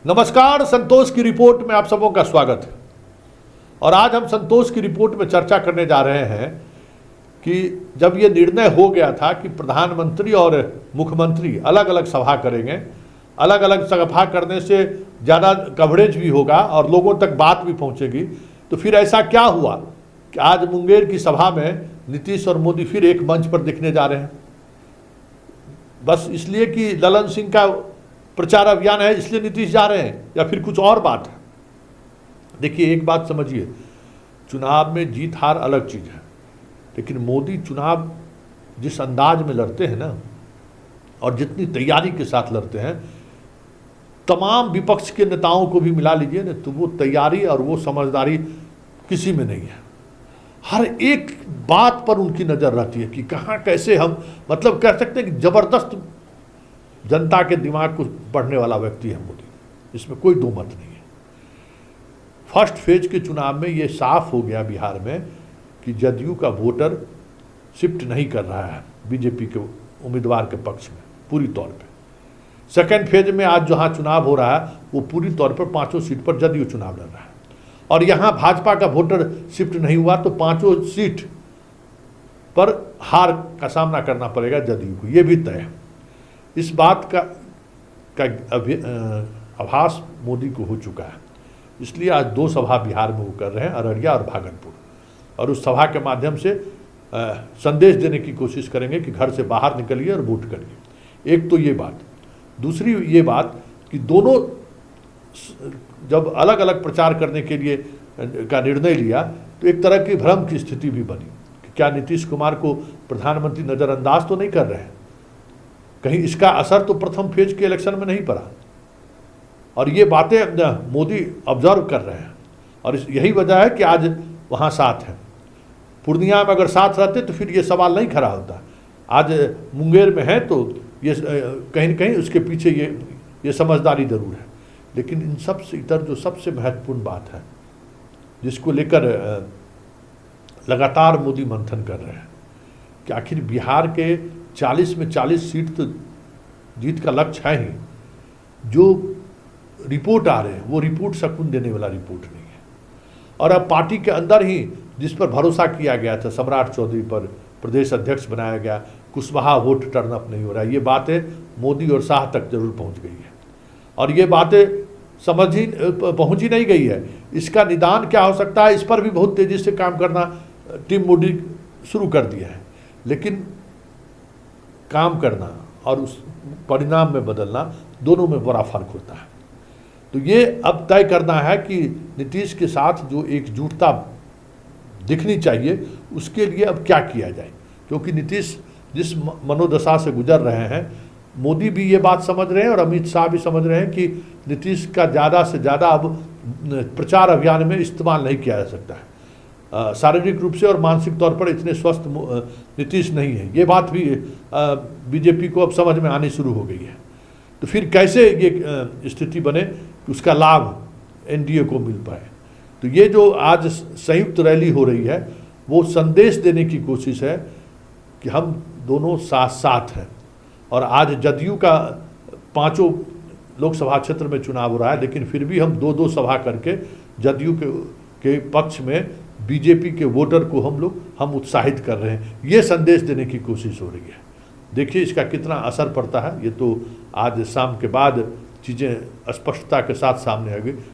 नमस्कार, संतोष की रिपोर्ट में आप सबों का स्वागत है। और आज हम संतोष की रिपोर्ट में चर्चा करने जा रहे हैं कि जब ये निर्णय हो गया था कि प्रधानमंत्री और मुख्यमंत्री अलग अलग सभा करेंगे, अलग अलग सभा करने से ज़्यादा कवरेज भी होगा और लोगों तक बात भी पहुंचेगी, तो फिर ऐसा क्या हुआ कि आज मुंगेर की सभा में नीतीश और मोदी फिर एक मंच पर दिखने जा रहे हैं? बस इसलिए कि ललन सिंह का प्रचार अभियान है इसलिए नीतीश जा रहे हैं, या फिर कुछ और बात है? देखिए, एक बात समझिए, चुनाव में जीत हार अलग चीज़ है, लेकिन मोदी चुनाव जिस अंदाज में लड़ते हैं ना, और जितनी तैयारी के साथ लड़ते हैं, तमाम विपक्ष के नेताओं को भी मिला लीजिए ना, तो वो तैयारी और वो समझदारी किसी में नहीं है। हर एक बात पर उनकी नज़र रहती है कि कहाँ कैसे हम, मतलब कह सकते हैं कि ज़बरदस्त जनता के दिमाग को पढ़ने वाला व्यक्ति है मोदी, इसमें कोई दो मत नहीं है। फर्स्ट फेज के चुनाव में ये साफ हो गया बिहार में कि जदयू का वोटर शिफ्ट नहीं कर रहा है बीजेपी के उम्मीदवार के पक्ष में पूरी तौर पे। सेकेंड फेज में आज जहाँ चुनाव हो रहा है वो पूरी तौर पर 5 सीट पर जदयू चुनाव लड़ रहा है, और यहाँ भाजपा का वोटर शिफ्ट नहीं हुआ तो 5 सीट पर हार का सामना करना पड़ेगा जदयू को, ये भी तय है। इस बात का आभास मोदी को हो चुका है, इसलिए आज 2 सभा बिहार में वो कर रहे हैं, अररिया और भागलपुर, और उस सभा के माध्यम से संदेश देने की कोशिश करेंगे कि घर से बाहर निकलिए और वोट करिए। एक तो ये बात। दूसरी ये बात कि दोनों जब अलग अलग प्रचार करने के लिए का निर्णय लिया तो एक तरह की भ्रम की स्थिति भी बनी कि क्या नीतीश कुमार को प्रधानमंत्री नज़रअंदाज तो नहीं कर रहे हैं, कहीं इसका असर तो प्रथम फेज के इलेक्शन में नहीं पड़ा। और ये बातें मोदी ऑब्जर्व कर रहे हैं, और यही वजह है कि आज वहाँ साथ है। पूर्णिया में अगर साथ रहते तो फिर ये सवाल नहीं खड़ा होता। आज मुंगेर में है तो ये कहीं न कहीं उसके पीछे ये समझदारी ज़रूर है। लेकिन इन सब से इतर जो सबसे महत्वपूर्ण बात है, जिसको लेकर लगातार मोदी मंथन कर रहे हैं कि आखिर बिहार के 40 में 40 सीट तो जीत का लक्ष्य है ही, जो रिपोर्ट आ रहे हैं वो रिपोर्ट सकून देने वाला रिपोर्ट नहीं है। और अब पार्टी के अंदर ही जिस पर भरोसा किया गया था, सम्राट चौधरी पर प्रदेश अध्यक्ष बनाया गया, कुशवाहा वोट टर्न अप नहीं हो रहा है, ये बातें मोदी और शाह तक जरूर पहुंच गई है, और ये बातें पहुंच ही नहीं गई है। इसका निदान क्या हो सकता है, इस पर भी बहुत तेज़ी से काम करना टीम मोदी शुरू कर दिया है। लेकिन काम करना और उस परिणाम में बदलना, दोनों में बड़ा फर्क होता है। तो ये अब तय करना है कि नीतीश के साथ जो एकजुटता दिखनी चाहिए उसके लिए अब क्या किया जाए, क्योंकि नीतीश जिस मनोदशा से गुजर रहे हैं, मोदी भी ये बात समझ रहे हैं और अमित शाह भी समझ रहे हैं कि नीतीश का ज़्यादा से ज़्यादा अब प्रचार अभियान में इस्तेमाल नहीं किया जा सकता है। शारीरिक रूप से और मानसिक तौर पर इतने स्वस्थ नीतीश नहीं है, ये बात भी बीजेपी को अब समझ में आनी शुरू हो गई है। तो फिर कैसे ये स्थिति बने कि उसका लाभ एनडीए को मिल पाए। तो ये जो आज संयुक्त रैली हो रही है वो संदेश देने की कोशिश है कि हम दोनों साथ साथ हैं। और आज जदयू का 5 लोकसभा क्षेत्र में चुनाव हो रहा है, लेकिन फिर भी हम 2-2 सभा करके जदयू के पक्ष में बीजेपी के वोटर को हम उत्साहित कर रहे हैं, ये संदेश देने की कोशिश हो रही है। देखिए इसका कितना असर पड़ता है, ये तो आज शाम के बाद चीज़ें स्पष्टता के साथ सामने आ गई।